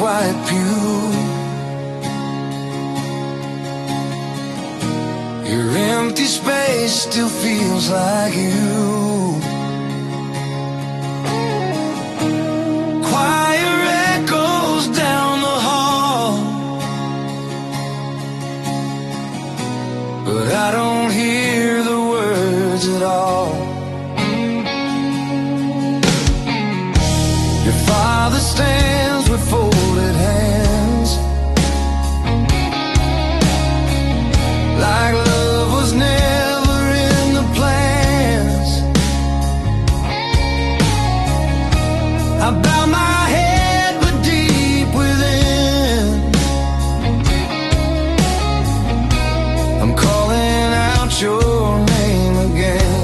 quiet pew. Your empty space still feels like you. Choir echoes down the hall, but I don't hear the words at all. Your father stands with folded hands, like love was never in the plans. I bow my head, but deep within, I'm calling out your name again.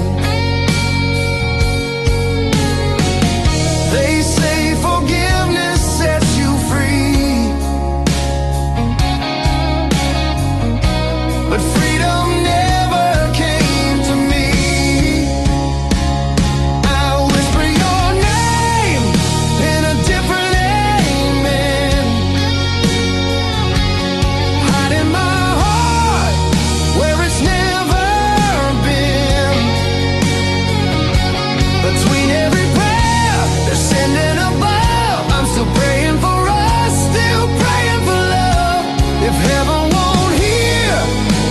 They say forgiveness sets you free, but freedom never came to me. I whisper your name in a different amen, hiding my heart where it's never been. Between every prayer they're sending above, I'm still praying for us, still praying for love. If heaven won't hear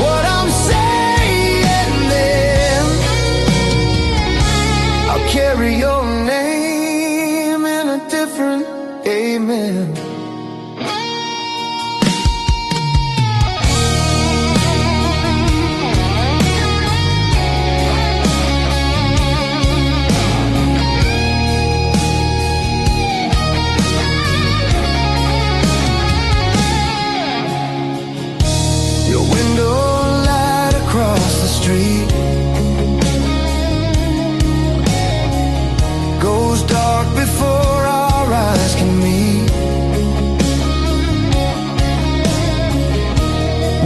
what I'm saying, then I'll carry your name in a different amen. Your window light across the street goes dark before our eyes can meet.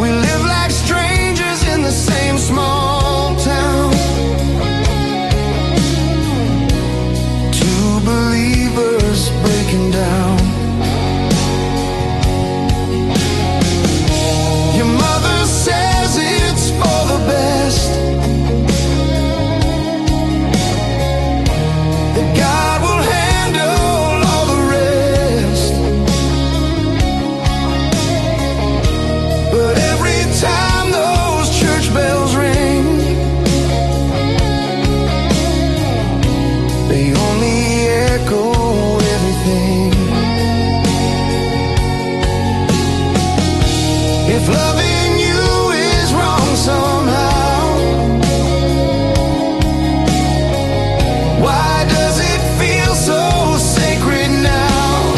We live like strangers in the same small town, two believers breaking down. Your mother says it's for the best, that God will handle all the rest. But every time those church bells ring, they only echo everything. If loving you is wrong somehow, why does it feel so sacred now?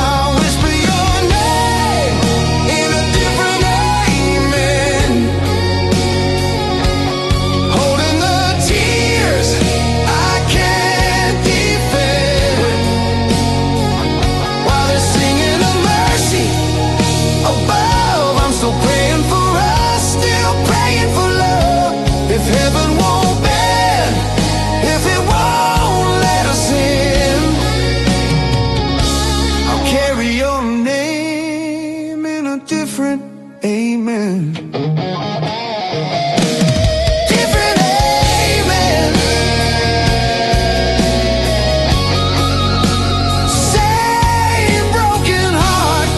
I'll whisper your name in a different amen, holding the tears I can't defend, while they're singing a mercy above. I'm still praying for us, still praying for love. If heaven won't bend, if it won't let us in, I'll carry your name in a different amen. Different amen. Same broken heart,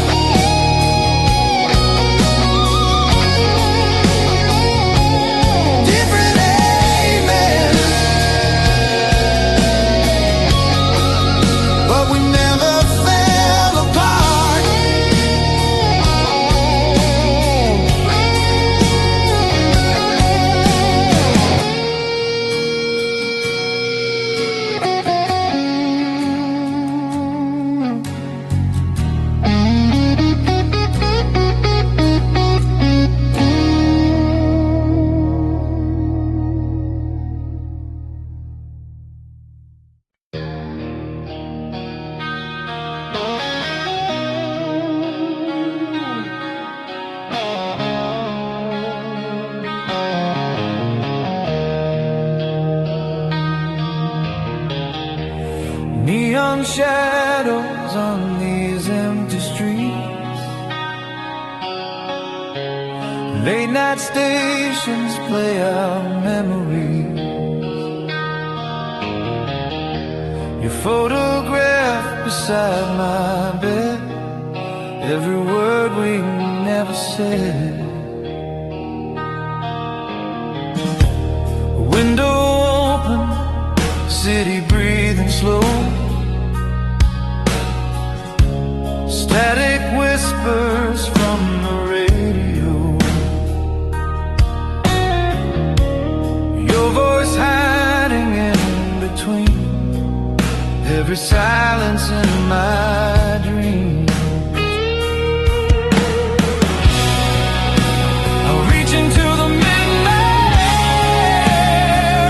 different amen. But we never fell apart. Neon shadows cars on these empty streets. Late night stations play out memories. Your photograph beside my bed, every word we never said. Window open, city breathing slow. Static whispers from the radio. Your voice hiding in between every silence in my dream. I'll reach into the midnight air,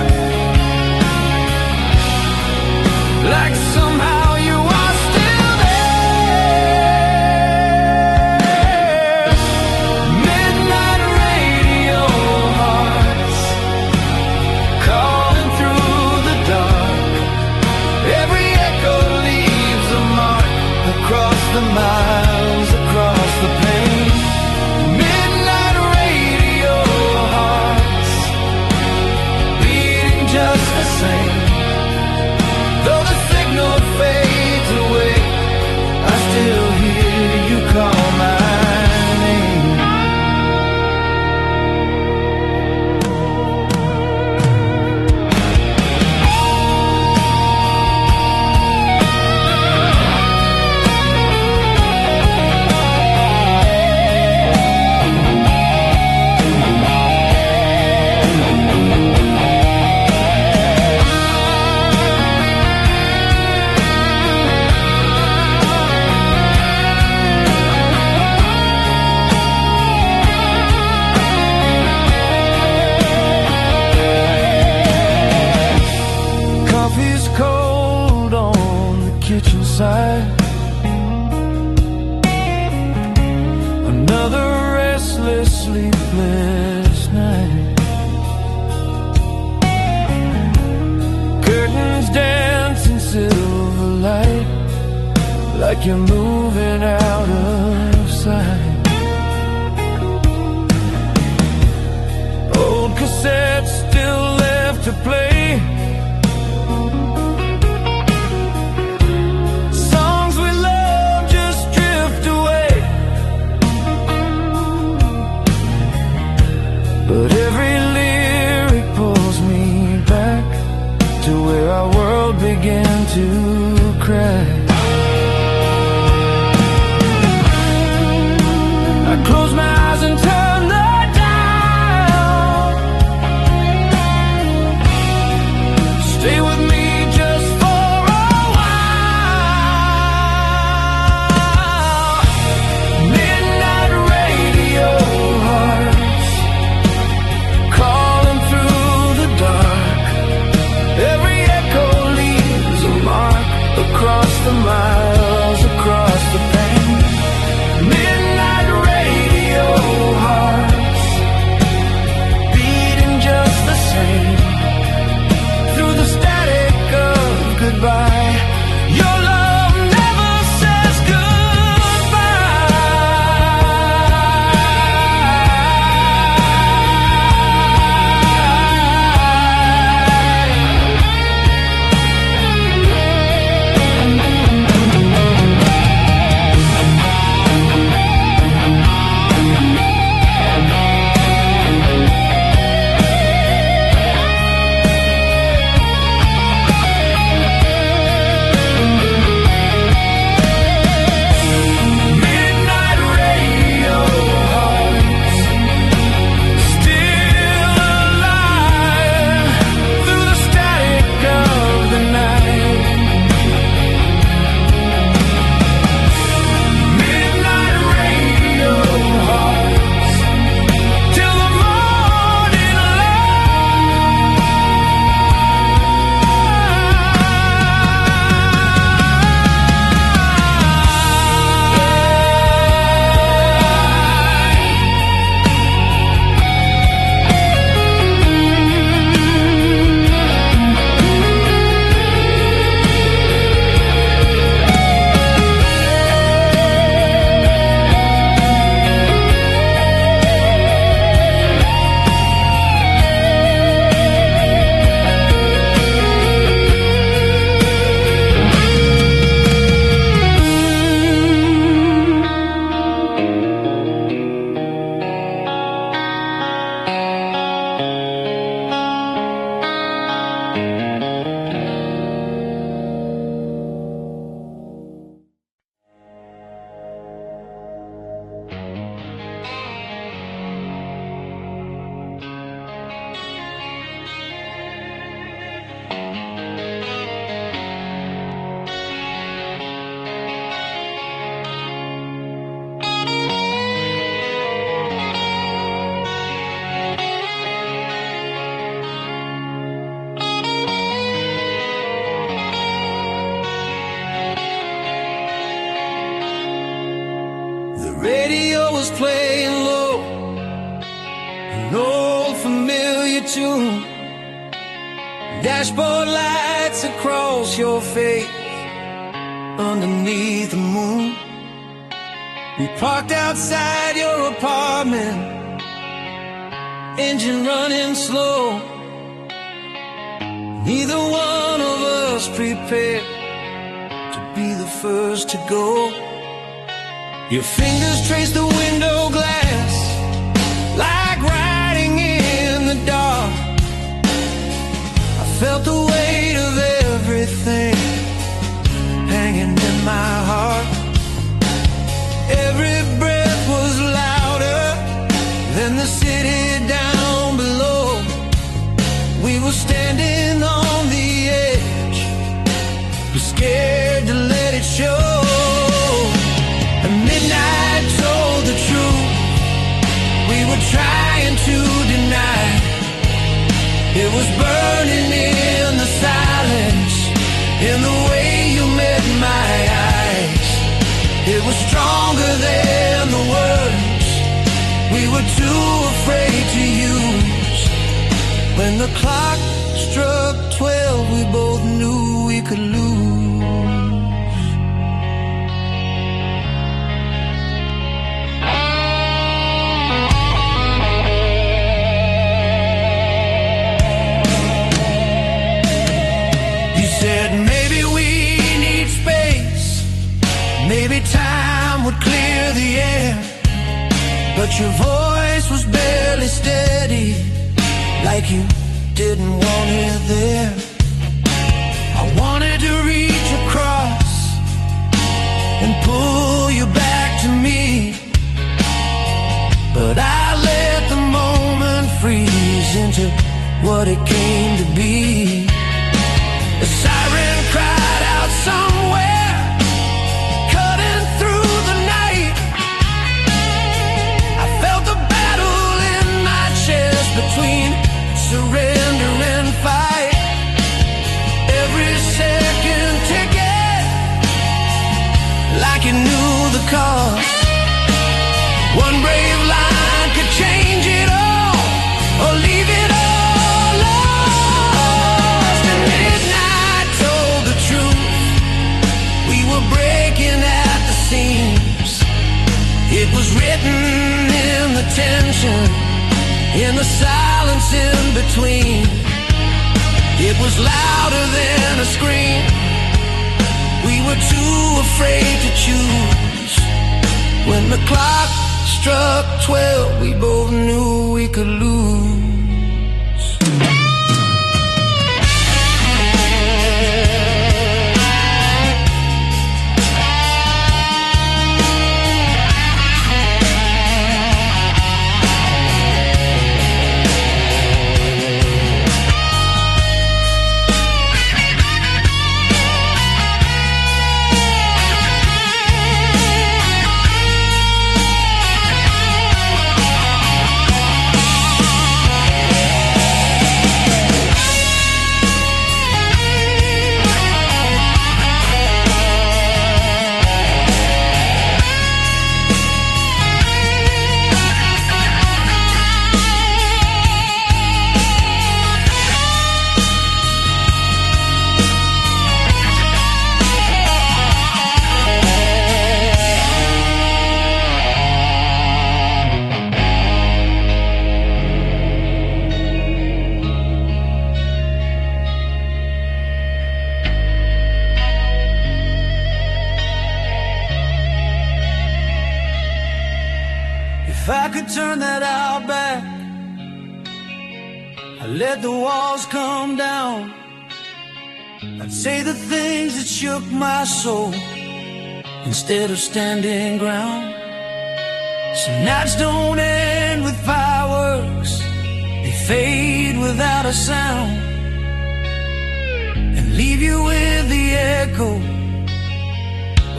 like somehow you are still there. Midnight radio hearts calling through the dark. Every echo leaves a mark across the miles, across the pain. Midnight radio hearts beating just the same. Though the signal fades away, I still hear you call my name. Coffee's cold on the kitchen side. Another restless, sleepless night. Curtains dance in silver light, like you're moving out of sight. Old cassettes still left to play. Songs we love just drift away. But every lyric pulls me back to where our world began to crack. I close my eyes and turn the dial. was playing low, an old familiar tune. Dashboard lights across your face underneath the moon. We parked outside your apartment, engine running slow. Neither one of us prepared to be the first to go. Your fingers trace the window glass like writing in the dark. I felt the weight of everything hanging in my heart. Every breath was louder than the city down below. We were standing on the edge, we're scared to let it show. And midnight told the truth, we were trying to deny. It was burning in the silence, in the way you met my eyes. It was stronger than the words we were too afraid to use. When the clock struck 12, we both knew we could lose. You said maybe we need space, maybe time would clear the air. But your voice was barely steady, like you didn't want it there. I wanted to reach across and pull you back to me, but I let the moment freeze into what it came to be. A siren cried out somewhere, cutting through the night. I felt the battle in my chest between surrender and fight. Every second ticket, like you knew the cost. One brave line could change it all, or leave it all lost. And midnight told the truth, we were breaking at the seams. It was written in the tension, in the silence in between. It was louder than a scream, we were too afraid to choose. When the clock struck 12, we both knew we could lose. If I could turn that hour back, I'd let the walls come down. I'd say the things that shook my soul instead of standing ground. Some nights don't end with fireworks, they fade without a sound, and leave you with the echo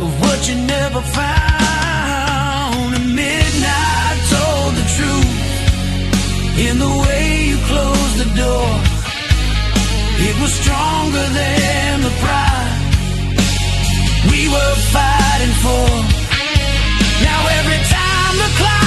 of what you never found. And midnight told the truth in the way you closed the door. It was stronger than the pride we were fighting for. Now every time the clock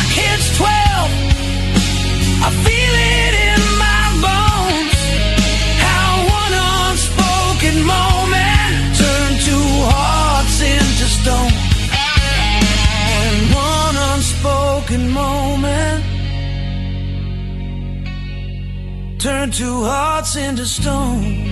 turn two hearts into stone.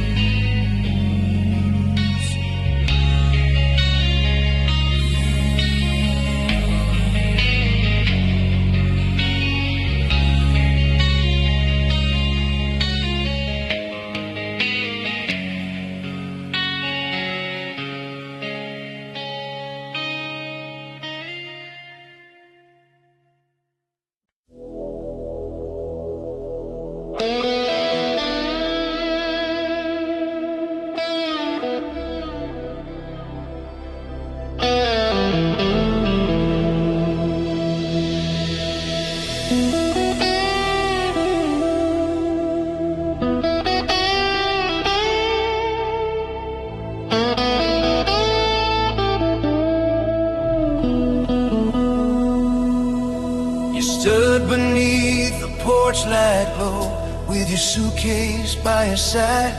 Beneath the porch light glow, with your suitcase by your side.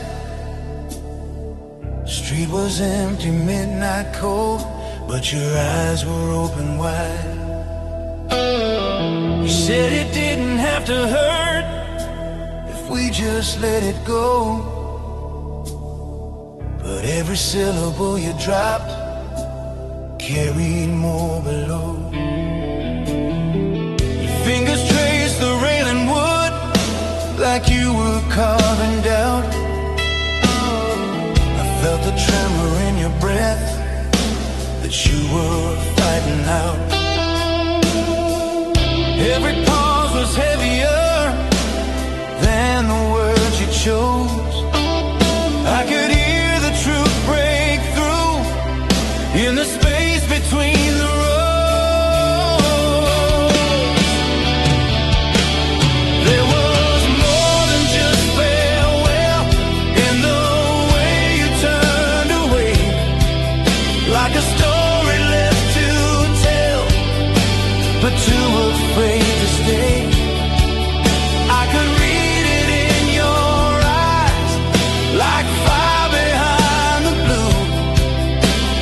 The street was empty, midnight cold, but your eyes were open wide. You said it didn't have to hurt if we just let it go, but every syllable you dropped carried more below. Fingers traced the railing wood like you were carving down. I felt the tremor in your breath that you were fighting out. Every pause was heavier than the words you chose. I could hear the truth break through in the space between the roads. Too afraid to stay. I could read it in your eyes, like fire behind the blue.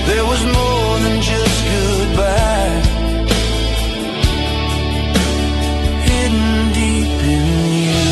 There was more than just goodbye, hidden deep in you.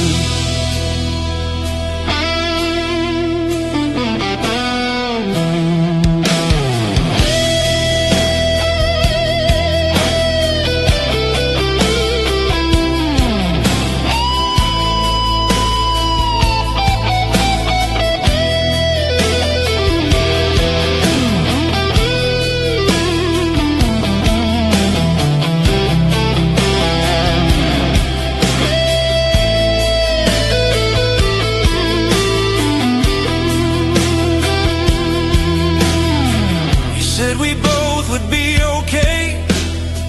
We both would be okay,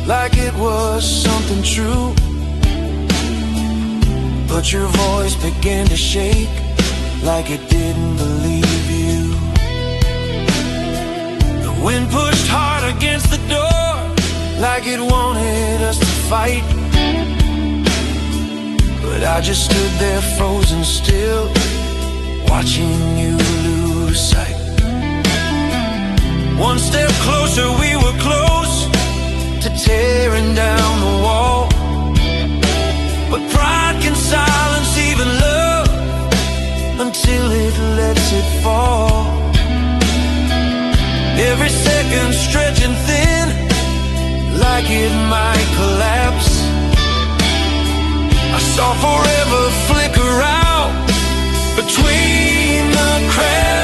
like it was something true. But your voice began to shake, like it didn't believe you. The wind pushed hard against the door, like it wanted us to fight. But I just stood there frozen still, watching you lose sight. One step closer, we were close to tearing down the wall. But pride can silence even love until it lets it fall. Every second stretching thin, like it might collapse. I saw forever flicker out between the cracks.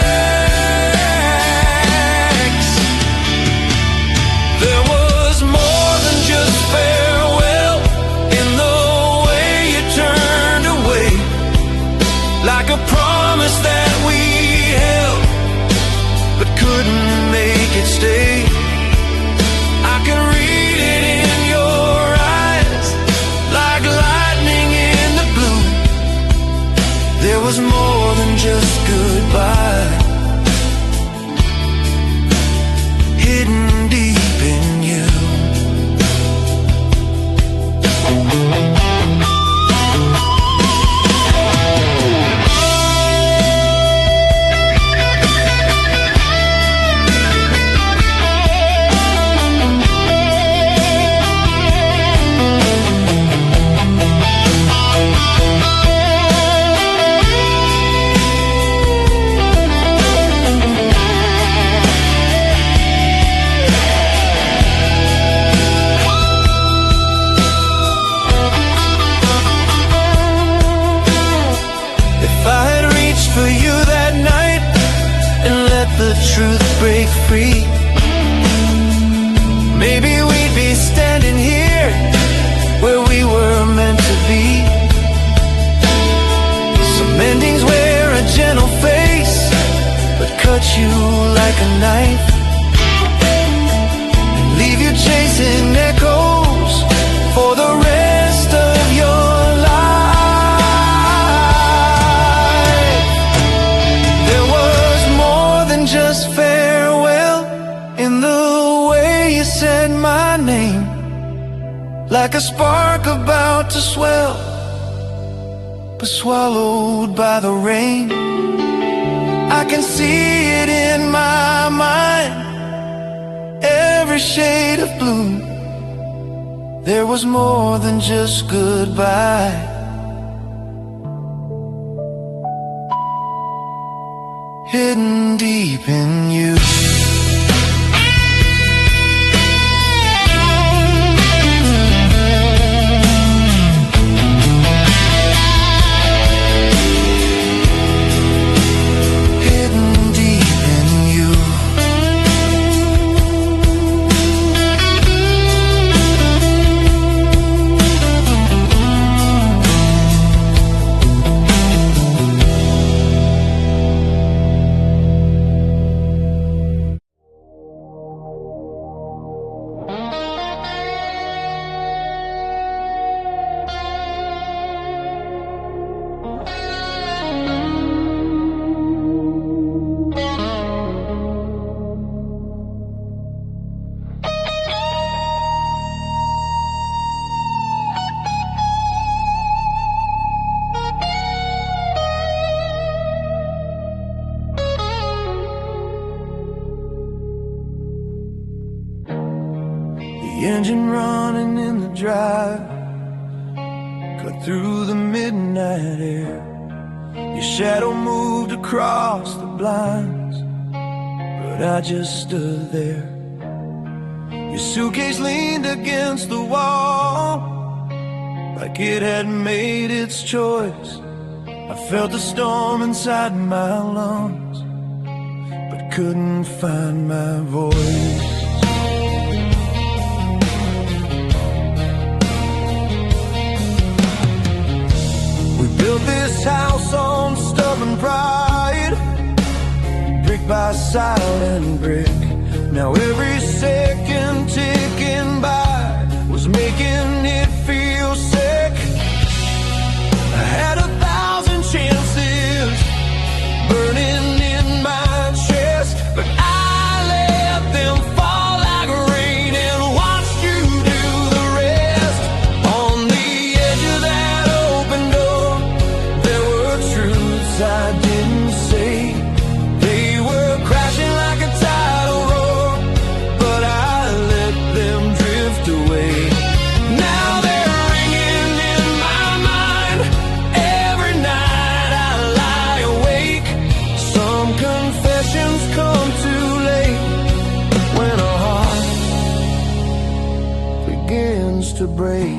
There was more than just farewell in the way you turned away, like a promise that we held but couldn't make it stay. I can read it in your eyes, like lightning in the blue. There was more than just goodbye, hidden deep in you. for you that night and let the truth break free. Maybe we'd be standing here where we were meant to be. Some endings wear a gentle face, but cut you like a knife and leave you chasing echoes for the rest of your life. There was more than just farewell in the way you said my name, like a spark about to swell, but swallowed by the rain. I can see it in my mind, every shade of blue. There was more than just goodbye. Hidden deep in you. The engine running in the drive, cut through the midnight air. Your shadow moved across the blinds, but I just stood there. Your suitcase leaned against the wall, like it had made its choice. I felt the storm inside my lungs, but couldn't find my voice. Built this house on stubborn pride, brick by silent brick. Now every second ticking by was making it feel sick. I had 1,000 chances burning in my chest, but I let them fall like rain and watched you do the rest. On the edge of that open door, I didn't say. They were crashing like a tidal roar, but I let them drift away. Now they're ringing in my mind. Every night I lie awake. Some confessions come too late when a heart begins to break.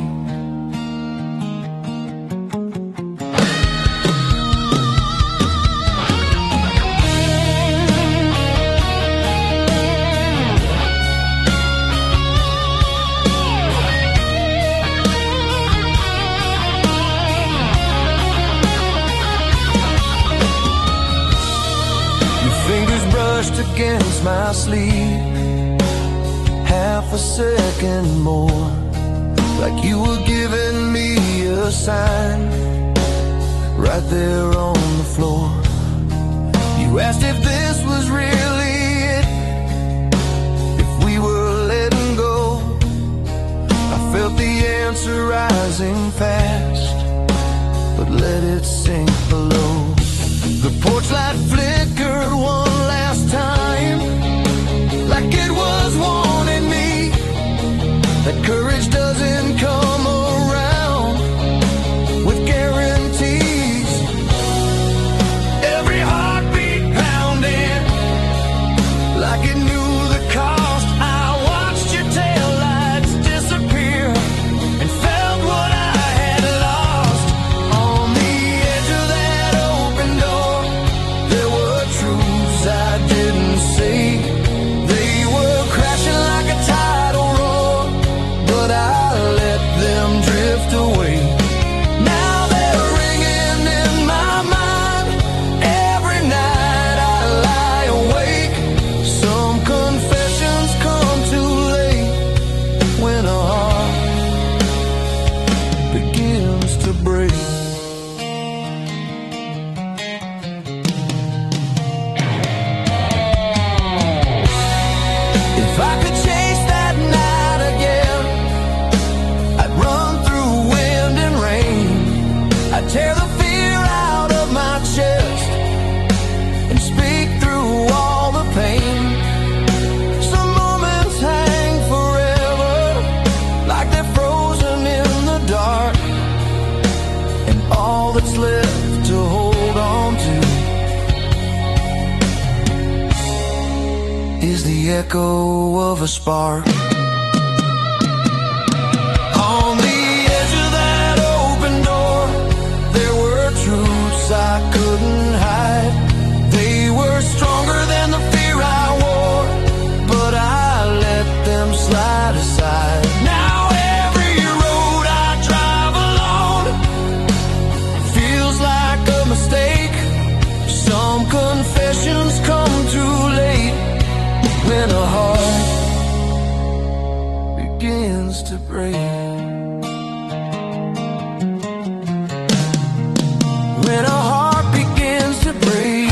Against my sleeve, half a second more, like you were giving me a sign, right there on the floor. You asked if this was really it, if we were letting go. I felt the answer rising fast, but let it sink below. The porch light flickered one last time, like it was warning me that courage doesn't come around with guarantees. Every heartbeat pounding like it knew the cost. I watched your taillights disappear and felt what I had lost. On the edge of that open door, I could chase that night again, I'd run through wind and rain. I'd tear the fear out of my chest and speak through all the pain. Some moments hang forever, like they're frozen in the dark, and all that's left to hold on to is the echo of a spark. On the edge of that open door, there were truths I couldn't hide. They were stronger than the fear I wore, but I let them slide aside. Now every road I drive alone feels like a mistake. Some confessions come too late when a heart begins to break. When a heart begins to break.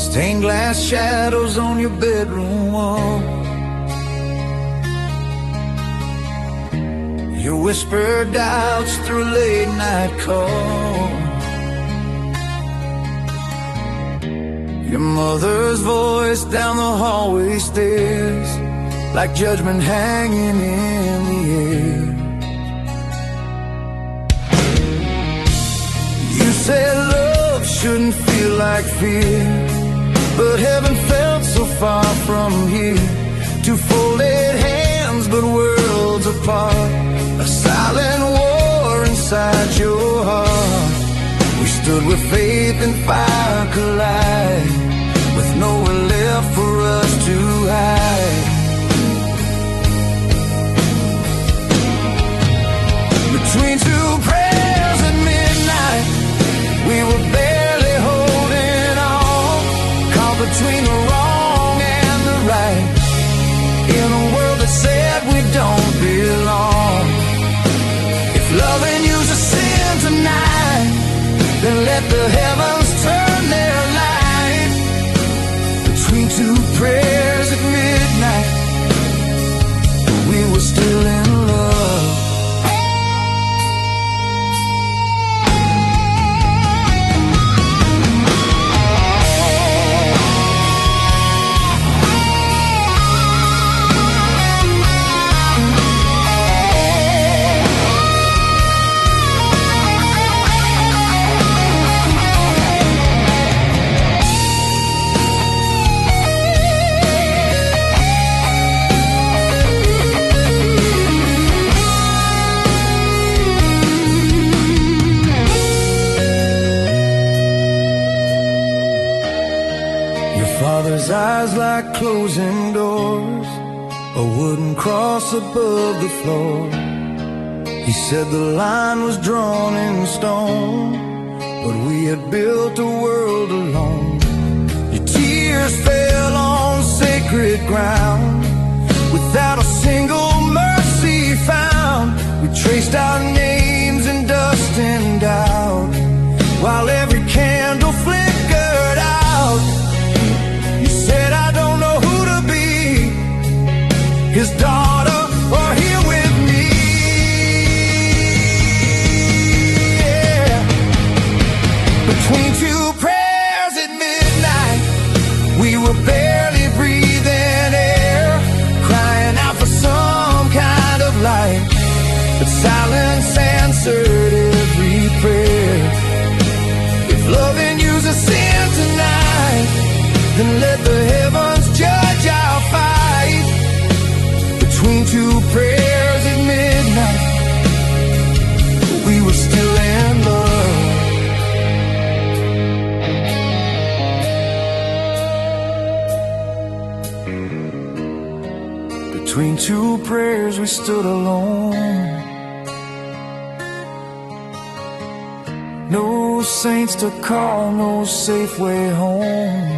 Stained glass shadows on your bedroom wall, your whispered doubts through a late night call, your mother's voice down the hallway stairs, like judgment hanging in the air. You said love shouldn't feel like fear, but heaven felt so far from here. Two folded hands but worlds apart, a silent war inside your heart. We stood where faith and fire collide, with nowhere left for us to hide. Between two prayers at midnight, we were barely holding on, caught between the wrong and the right, in a world that said we don't belong. If loving you's a sin tonight, then let the heavens turn their light. Between two prayers at midnight, we were still in love. Father's eyes like closing doors, a wooden cross above the floor. He said the line was drawn in stone, but we had built a world alone. Your tears fell on sacred ground, without a single mercy found. We traced our names in dust and doubt, while every candle flickered out. Said I don't know who to be, his daughter or here with me. Yeah. Between two prayers at midnight, we were barely breathing air, crying out for some kind of light, but silence answered two prayers we stood alone. No saints to call, no safe way home.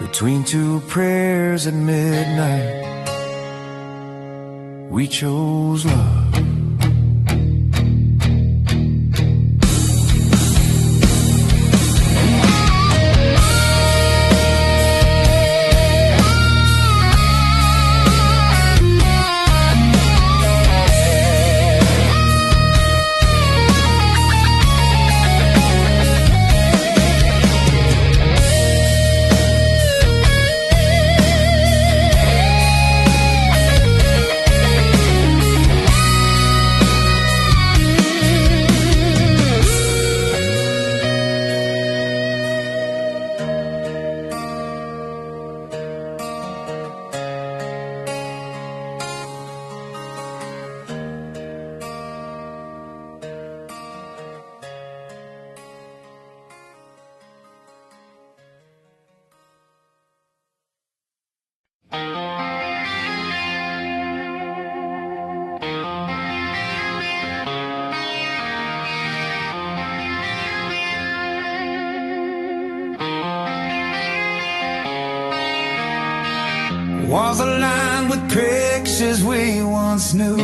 Between two prayers at midnight, we chose love. Walls are lined with pictures we once knew.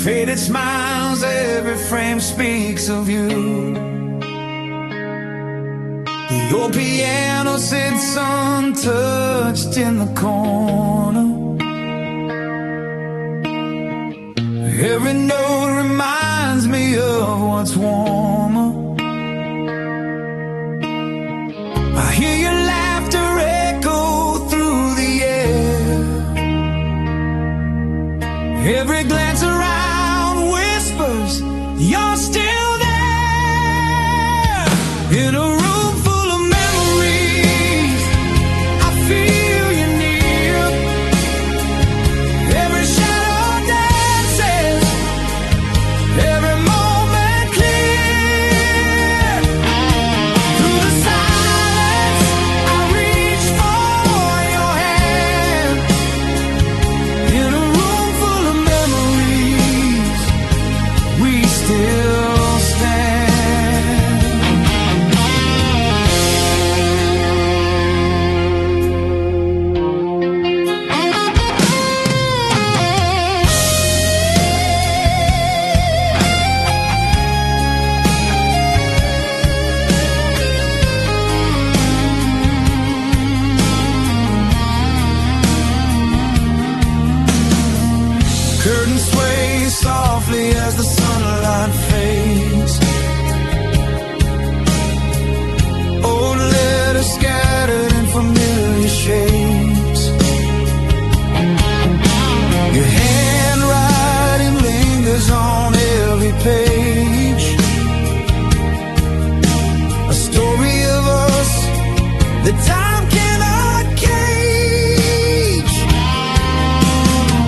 Faded smiles, every frame speaks of you. The old piano sits untouched in the corner. Every note reminds me of what's warmer. I hear your laughter echo through the air. Every glance around whispers, you're still there. In a room full of memories, I feel you near. Every shadow dances, every moment clear. Through the silence, I reach for your hand. In a room full of memories, we still stand. Curtains sway softly as the sunlight fades. Old letters scattered in familiar shapes. Your handwriting lingers on every page. A story of us that time cannot cage.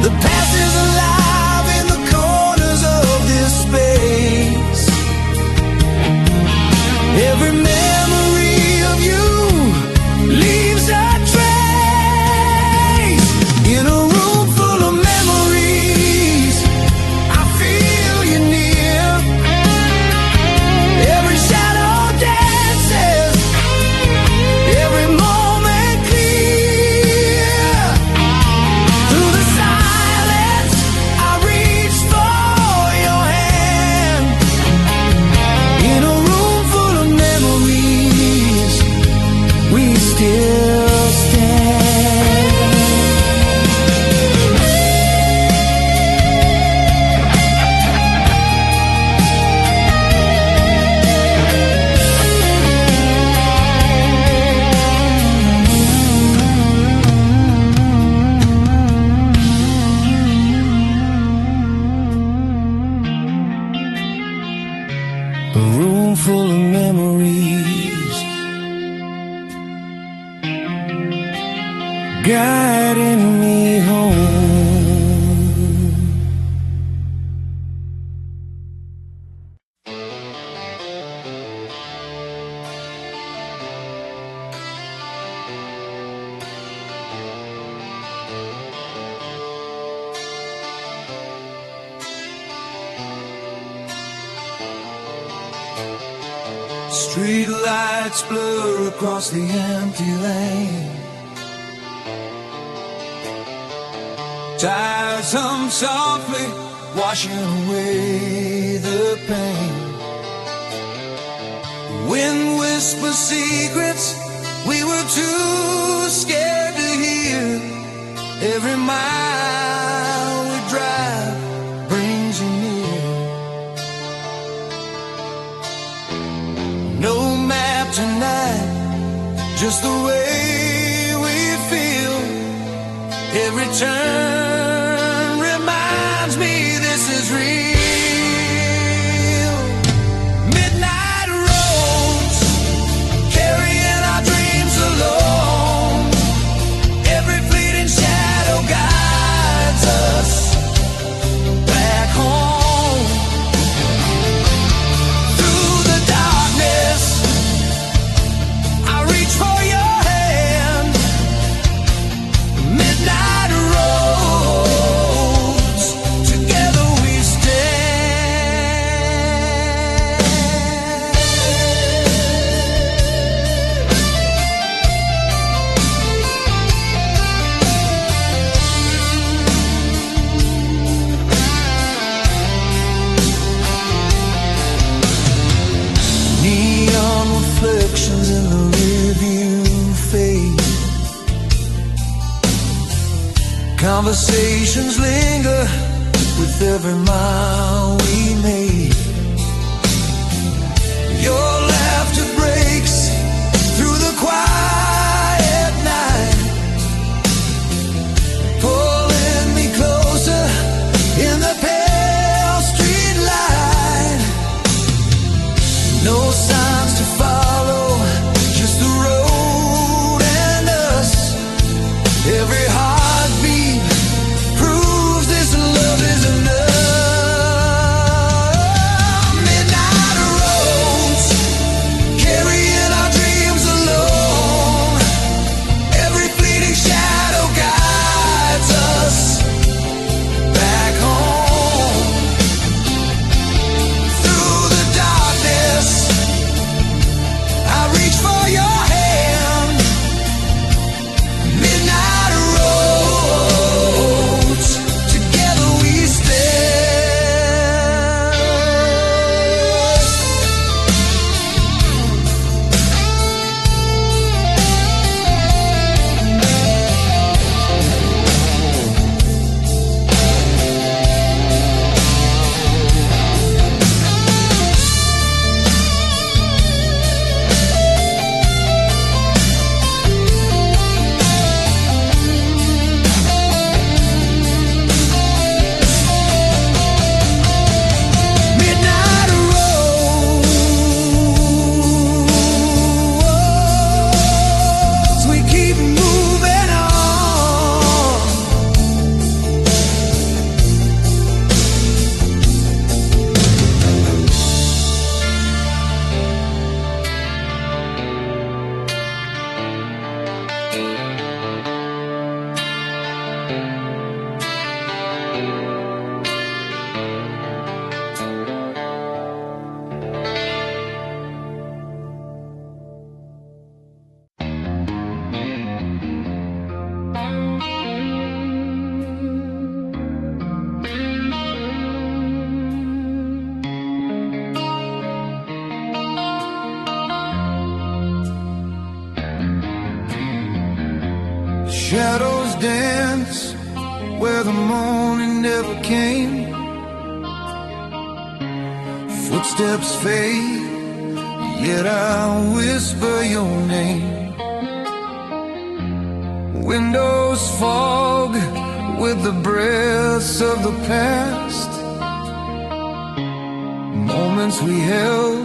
The past is alive in the corners of this space. Every memory of you leaves a trace. In a room full of memories, I feel you near. Every shadow dances, every moment clear. Through the silence, I reach for your hand. In a room full of memories, we still stand. A room full of memories, guiding me home. Street lights blur across the empty lane. Tires hum softly, washing away the pain. Wind whispers secrets we were too scared to hear. Every mile we drive brings you near. No map tonight, just the way we feel. Every turn reminds me this is real. Midnight roads, carrying our dreams alone. Every fleeting shadow guides us back home. Through the darkness, I reach for your hand. Midnight roads, together we stand. Neon reflections in the rearview fade. Conversations linger with every mile we made. Your laughter breaks through the quiet night, pulling me closer in the pale street light. No signs to follow, just the road and us. Every heartbeat proves this love is enough. Midnight roads, carrying our dreams alone. Every fleeting shadow guides us back home. Through the darkness, I reach for your hand. Midnight roads, together we stand. Midnight roads, we keep moving on. Shadows dance where the morning never came. Footsteps fade, yet I whisper your name. Windows fog with the breaths of the past. Moments we held,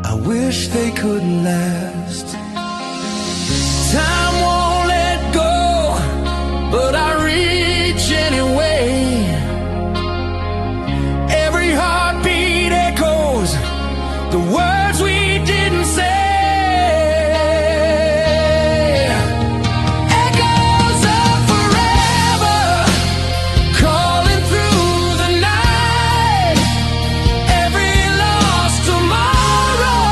I wish they could last. Time won't let go, but I reach anyway. Every heartbeat echoes the words we didn't say. Echoes of forever calling through the night. Every lost tomorrow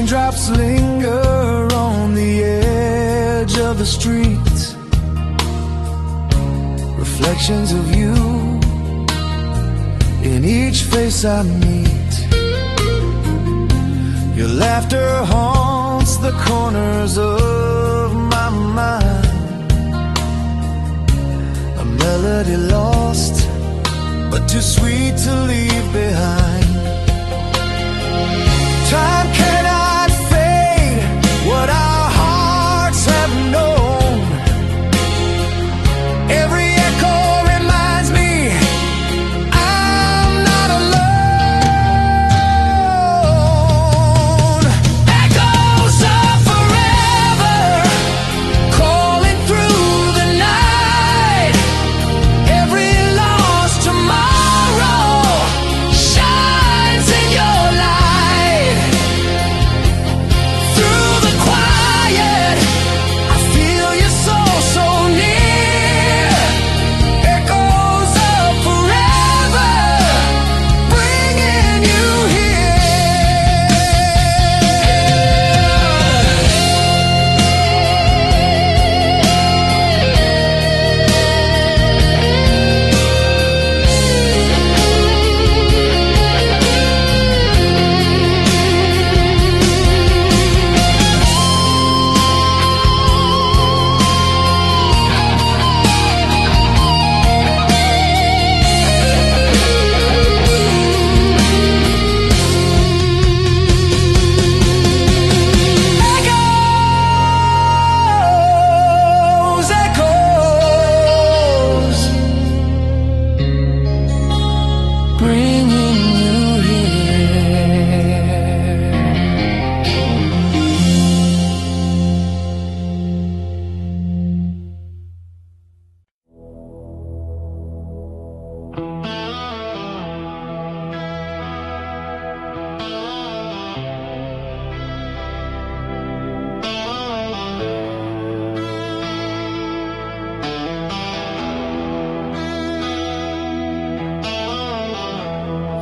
Raindrops linger on the edge of the street, reflections of you in each face I meet. Your laughter haunts the corners of my mind, a melody lost but too sweet to leave behind. Time cannot fade what our hearts have known. Every echo reminds me I'm not alone. Echoes of forever calling through the night. Every lost tomorrow shines in your light. Through the quiet, I feel you so, so near. Echoes of forever, bringing you echoes, bringing you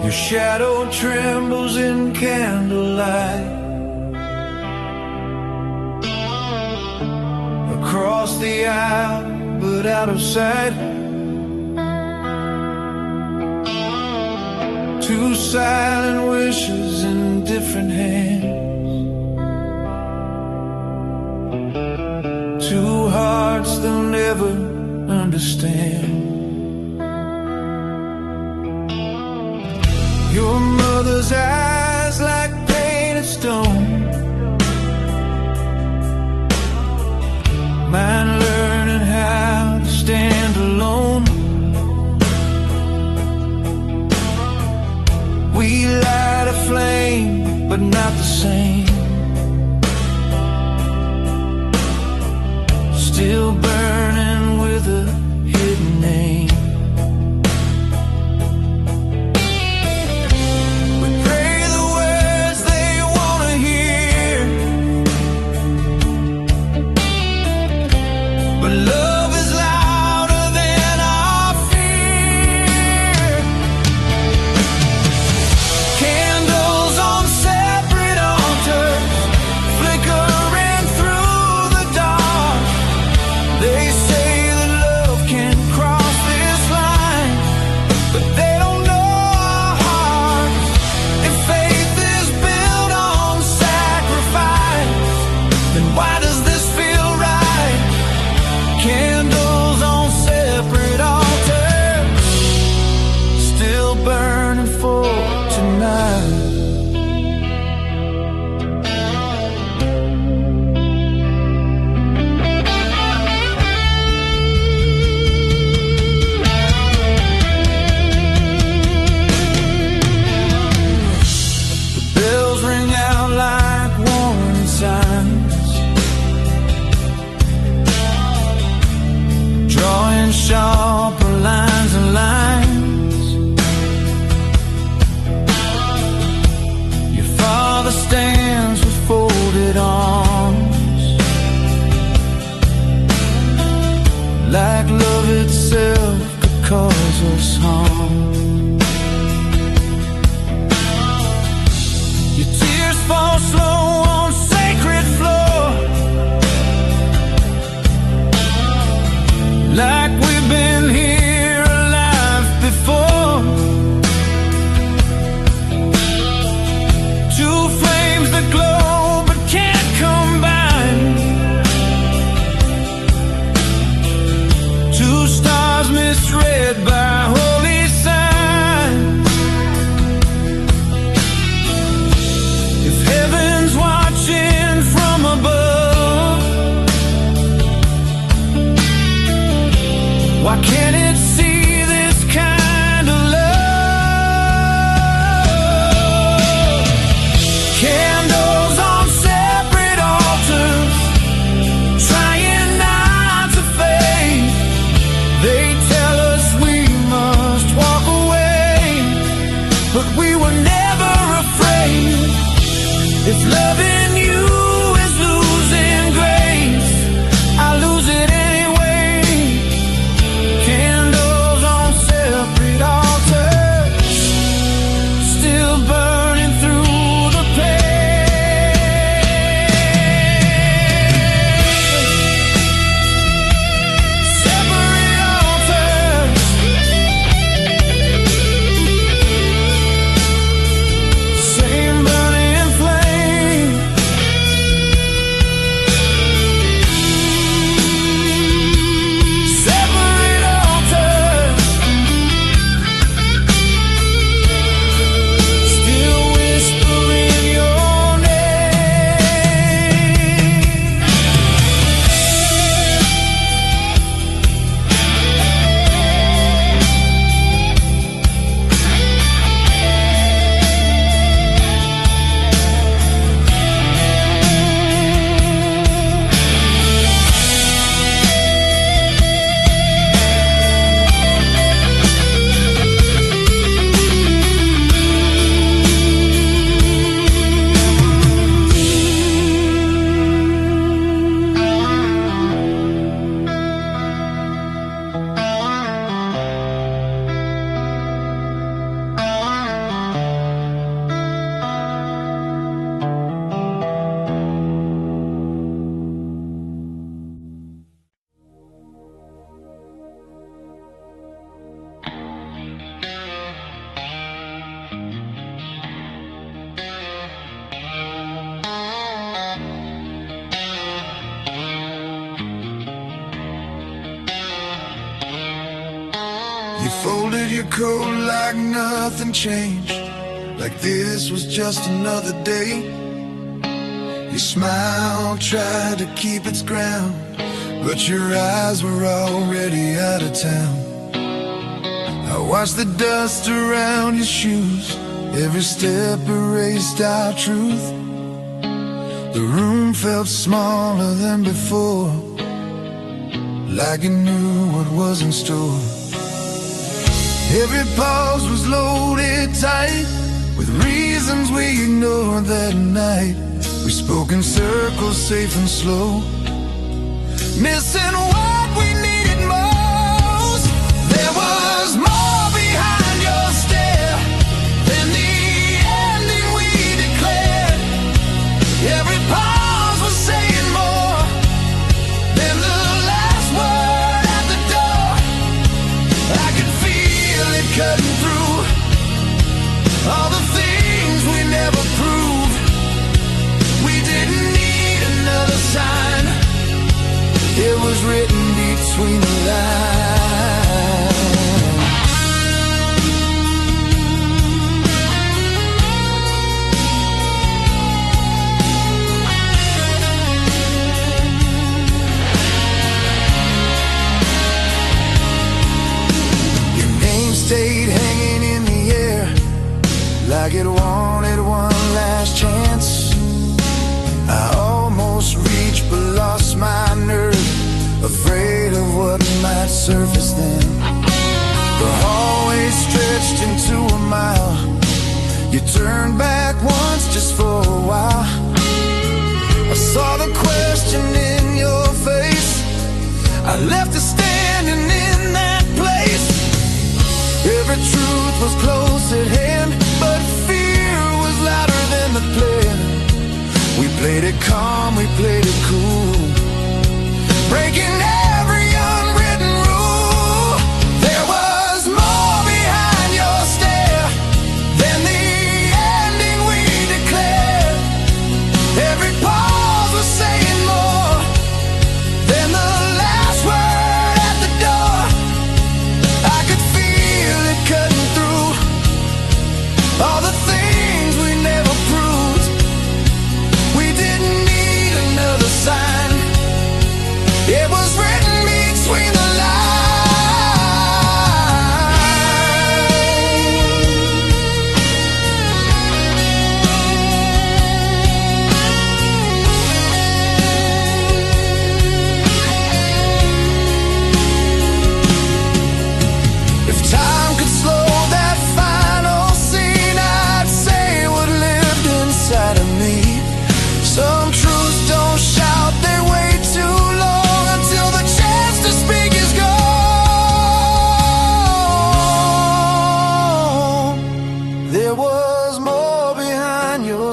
Your shadow trembles in candlelight. Across the aisle, but out of sight. Two silent wishes in different hands. Two hearts they'll never understand. Your mother's eyes like painted stone, mine learning how to stand alone. We light a flame, but not the same. Still burning with a hidden name. Candles on separate altars. If loving you is losing grace, I lose it anyway. Candles on separate altars, still burning through the pain. Separate altars, same burning flame. Separate altars, still whispering your name. You folded your coat like nothing changed, like this was just another day. Your smile tried to keep its ground, but your eyes were already out of town. I watched the dust around your shoes, every step erased our truth. The room felt smaller than before, like you knew what was in store. Every pause was loaded tight with reasons we ignored that night. We spoke in circles, safe and slow, missing what we needed most. There was more behind your stare than the ending we declared. Every pause was saying more than the last word at the door. I could feel it cutting through all the things we never proved. We didn't need another sign, it was written between the lines. Your name stayed hanging in the air, like it wanted one last chance. I almost reached but lost my nerve, afraid of what might surface then. The hallway stretched into a mile. You turned back once just for a while. I saw the question in your face, I left it standing in that place. Every truth was close at hand, but fear was louder than the plan. We played it calm, we played it cool, breaking every unwritten rule. There was more behind your stare than the ending we declared. Every pause was saying more than the last word at the door. I could feel it cutting through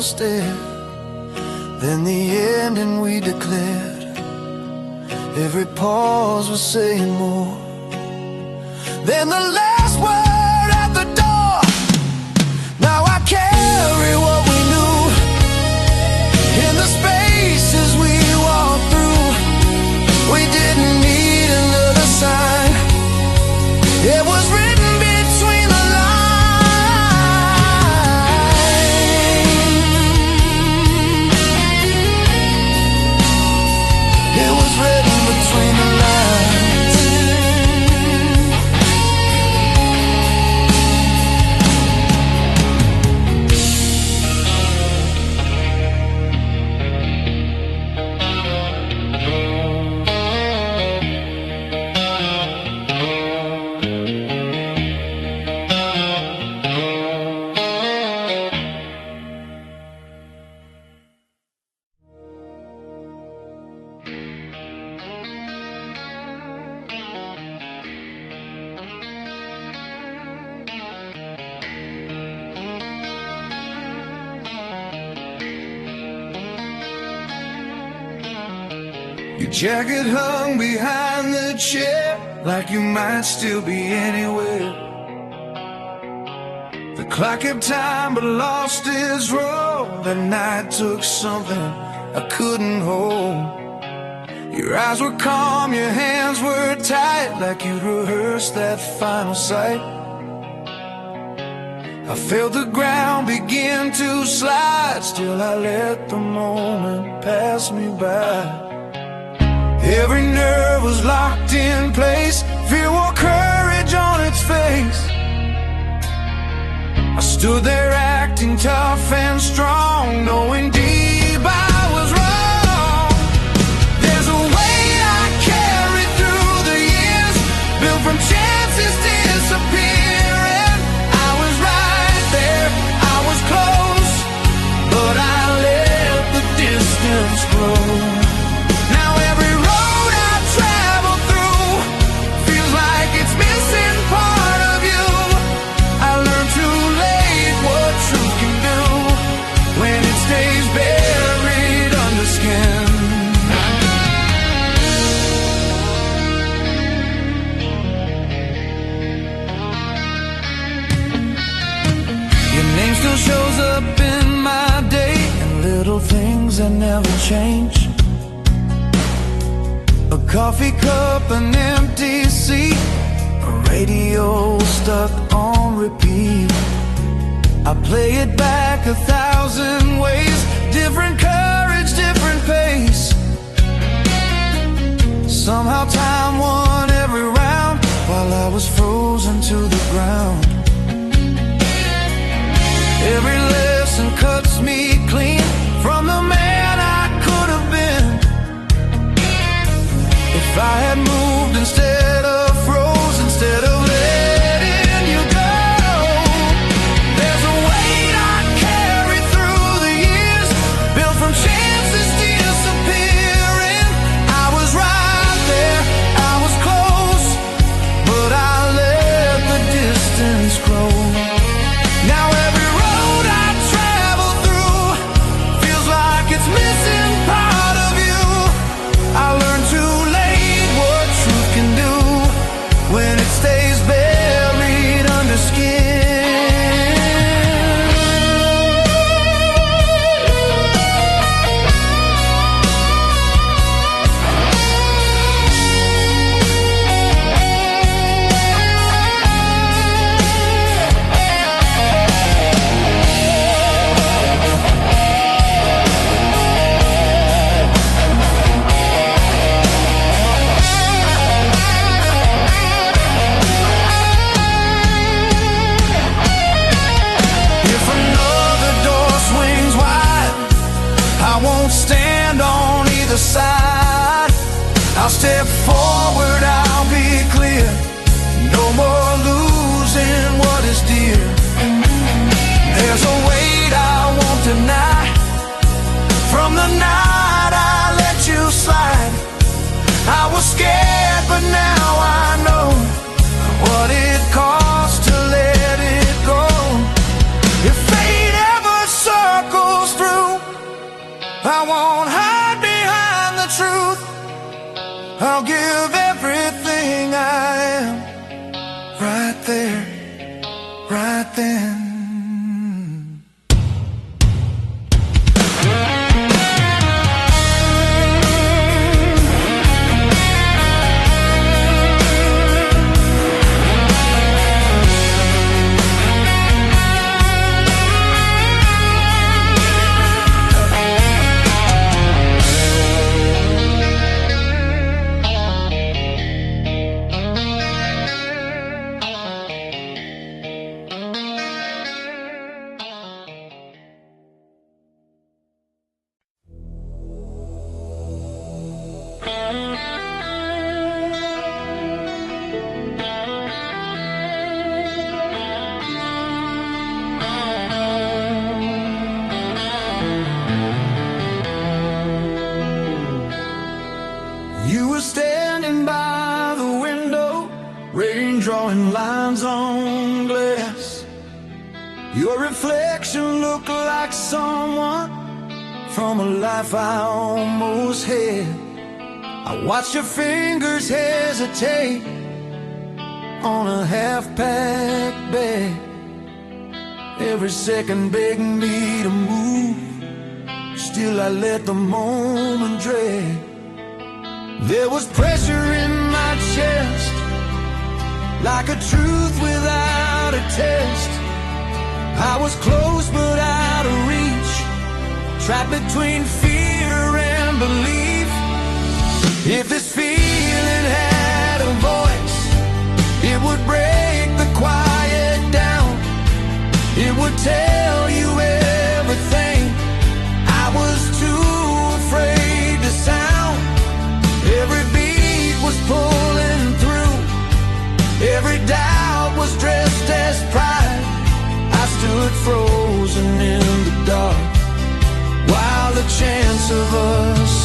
trusted. Then the ending we declared. Every pause was saying more. Then the last word at the door. Now I carry what we knew in the spaces we walked through. We didn't need another sign. It was written between the lines. It was written between the lines. Your jacket hung behind the chair, like you might still be anywhere. The clock kept time but lost its roll. That night took something I couldn't hold. Your eyes were calm, your hands were tight, like you'd rehearsed that final sight. I felt the ground begin to slide, still I let the moment pass me by. Every nerve was locked in place, fear wore courage on its face. I stood there acting tough and strong, knowing deep I was wrong. There's a weight I carried through the years, built from chances disappearing. I was right there, I was close, but I let the distance grow. Now every road I travel through feels like it's missing part of you. I learned too late what truth can do when it stays buried under skin. Your name still shows up in my day, and little things that never change. A coffee cup, an empty seat, a radio stuck on repeat. I play it back 1,000 ways, different courage, different pace. Somehow time won every round while I was frozen to the ground. Every lesson cuts me clean from the man I could have been. If I had moved instead of froze, instead of letting you go. There's a weight I carry through the years, built from chances disappearing. I was right there, I was close, but I let the distance I'll give everything I am right there, right then. You were standing by the window, rain drawing lines on glass. Your reflection looked like someone from a life I almost had. I watched your fingers hesitate on a half-packed bag, every second begging me to move. Still I let the moment drag. There was pressure in my chest, like a truth without a test. I was close but out of reach, trapped between fear and belief. If this feeling had a voice, it would break the quiet down. It would tell you everything I was too afraid to sound. Every beat was pulling through, every doubt was dressed as pride. I stood frozen in the dark, while the chance of us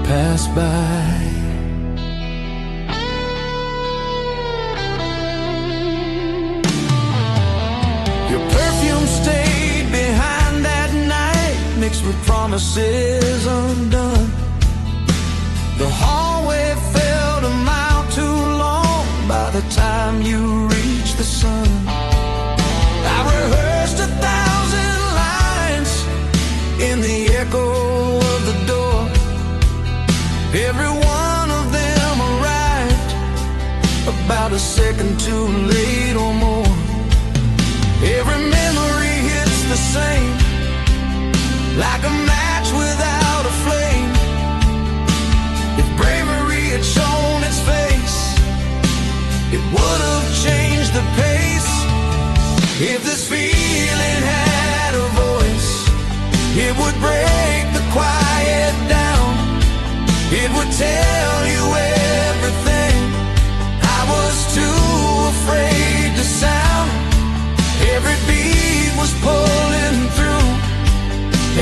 passed by. Your perfume stayed behind that night, mixed with promises undone. The hallway felt a mile too long by the time you reached the sun. I rehearsed 1,000 lines in the echo of the door. Every one of them arrived about a second too late or more. Every memory hits the same, like a match without a flame. If bravery had shown its face, it would have changed the pace. If this feeling had a voice, it would break the quiet down. It would tell you everything I was too afraid to sound. Every beat was pulling through,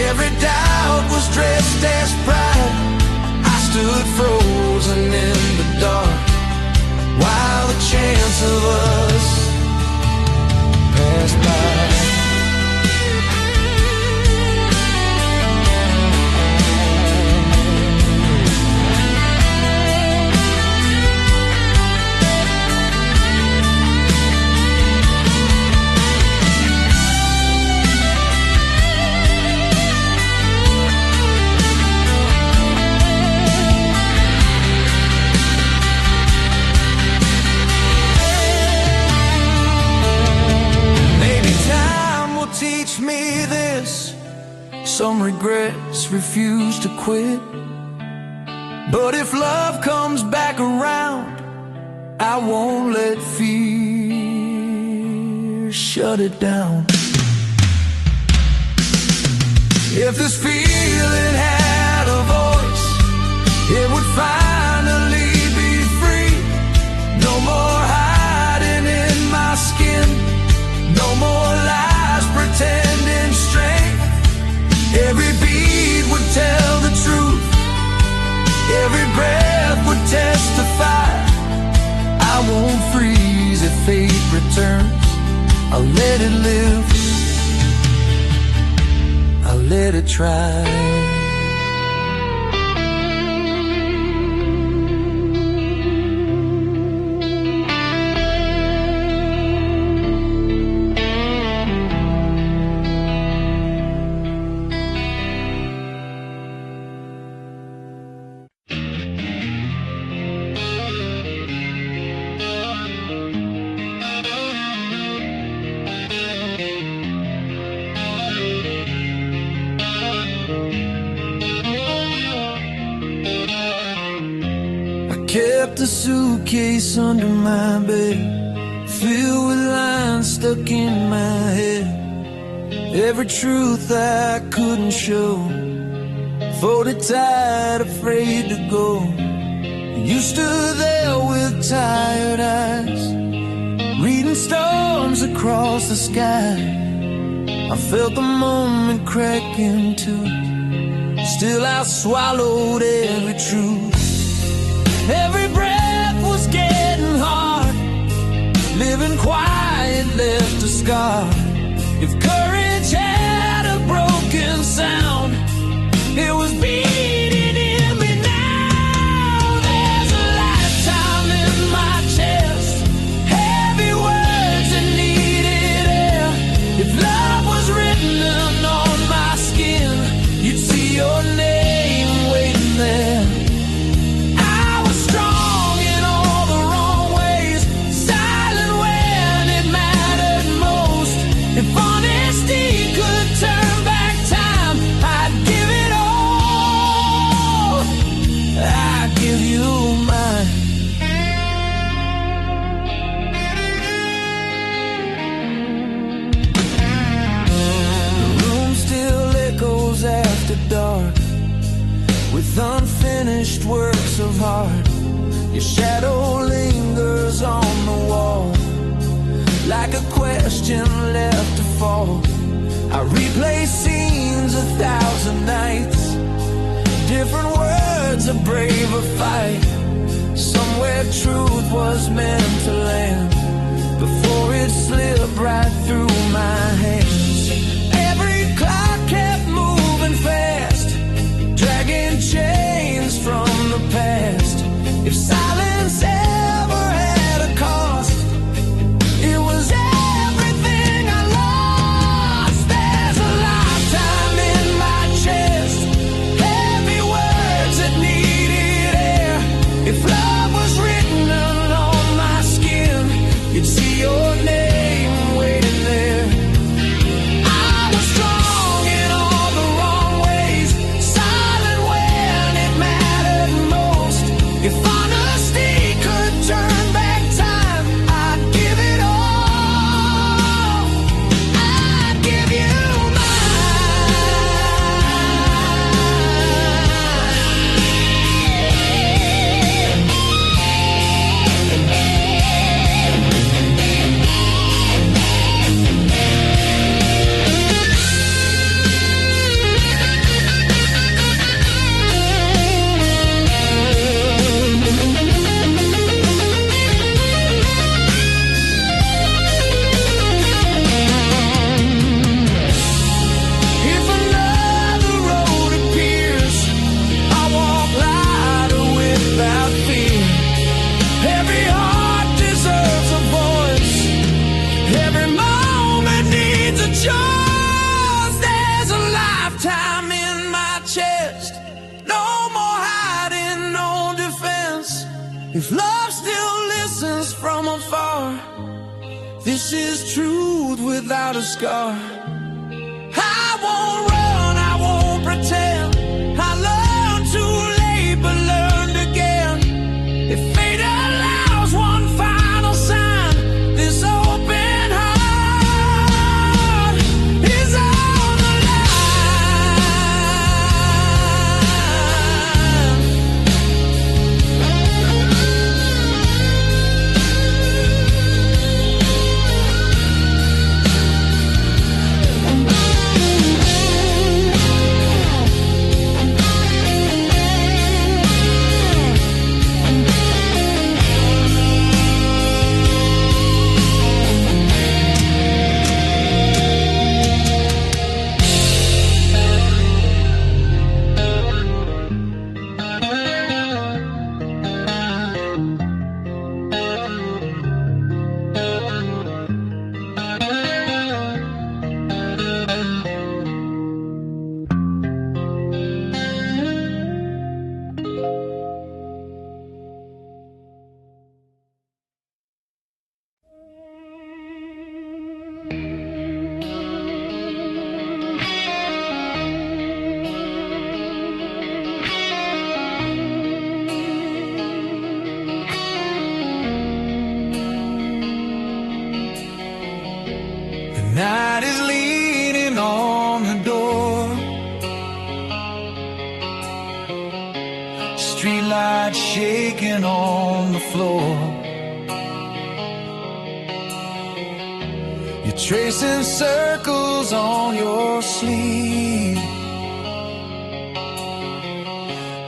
every doubt was dressed as pride. I stood frozen in the dark, while the chance of us passed by. Teach me this. Some regrets refuse to quit, but if love comes back around, I won't let fear shut it down. If this feeling had a voice, it would finally be free. No more hiding in my skin, no more lies pretending strength. Every beat would tell the truth, every breath would testify. I won't freeze if fate returns, I'll let it live, I'll let it try. a suitcase under my bed, filled with lines stuck in my head. Every truth I couldn't show, folded tight, afraid to go. You stood there with tired eyes, reading storms across the sky. I felt the moment crack in two, still I swallowed every truth. Every breath was getting hard, living quiet left a scar. If courage had a broken sound, it was beating in me now. There's a lifetime in my chest, heavy words that needed air. If love was written on my skin, you'd see your name waiting there. I was strong in all the wrong ways, silent when it mattered most. If honesty could turn back time, I'd give it all. I'd give you mine. The room still echoes after dark, with unfinished works of art. Your shadow lingers on the wall, like a question left to fall. I replay scenes 1,000 nights, different words, a braver fight. Somewhere truth was meant to land, before it slipped right through my hands. Every clock kept moving fast, dragging chains from the past. If silence ever had a cost, it was everything I lost. There's a lifetime in my chest, heavy words that needed air. If love was written on my skin, you'd see your name waiting there. I was strong in all the wrong ways, silent when it mattered most. If honesty could turn back time, I'd give it all. I'd give you If another road appears, I walk lighter without fear. Every heart deserves a voice, every moment needs a choice. There's a lifetime in my chest, no more hiding, no defense. If love still listens from afar, this is truth without a scar. I won't run, I won't pretend. I learned too late, but learned again. If fate allows one final sign, this open heart is on the line. laying on the floor. You're tracing circles on your sleeve,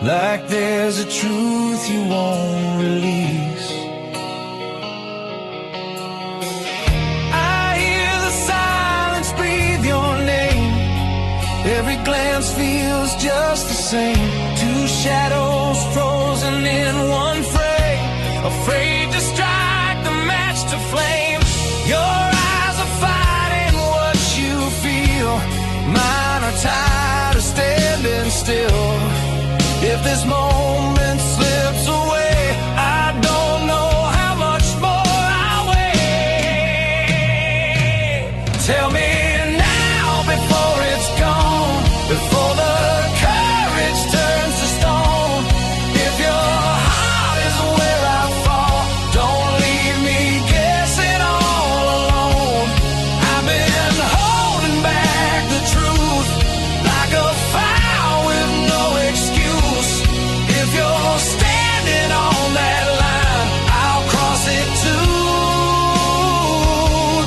like there's a truth you won't release. I hear the silence breathe your name. Every glance feels just the same. Two shadows frozen in one frame, afraid to strike the match to flame. Your eyes are fighting what you feel. Mine are tired of standing still. If this moment slips away, I don't know how much more I'll wait. Tell me now before it's gone, before the courage turns to stone. If your heart is where I fall, don't leave me guessing all alone. I've been holding back the truth like a fire with no excuse. If you're standing on that line, I'll cross it too.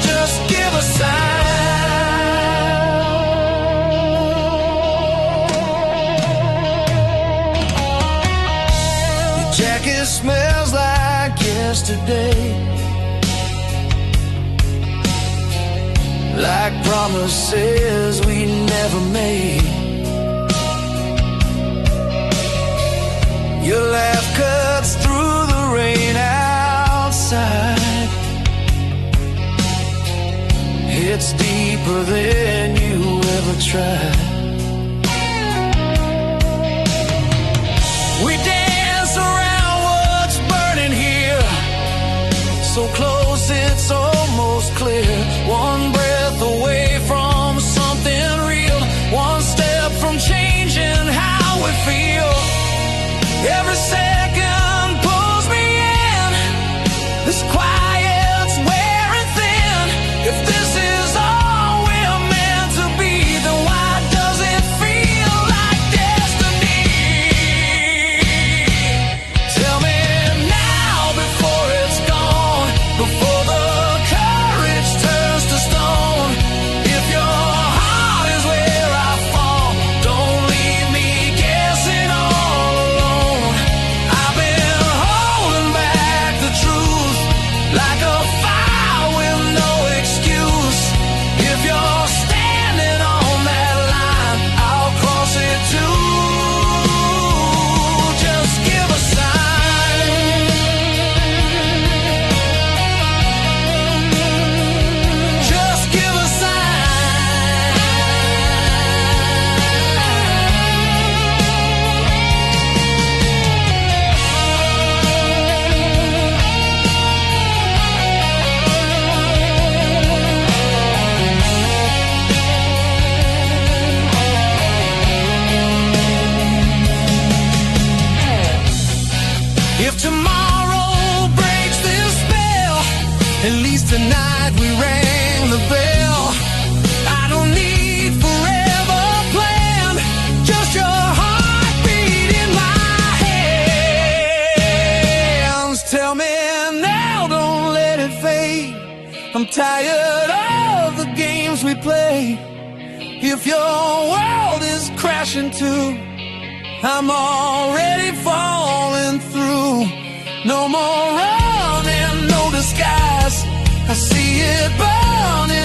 Just give a sign. Your jacket smells like yesterday, like promises we never made. Your laugh cuts through the rain outside. It's deeper than you ever tried. We dance around what's burning here, so close it's almost clear. One breath away from something real, one step from changing how we feel. Every second pulls me in. This quiet's wearing thin. If this is all we're meant to be, then why does it feel like destiny? Tell me now before it's gone, before the courage turns to stone. If your heart is where I fall, don't leave me guessing all alone. I've been holding back the truth like a fire with no excuse. If you're standing on that line, I'll cross it too. Just give a sign. Just give a sign. If tomorrow breaks this spell, at least tonight we rang the bell. I don't need forever plan, just your heartbeat in my hands. Tell me now, don't let it fade. I'm tired of the games we play. If your world is crashing too, I'm already falling through. No more running, no disguise. I see it burning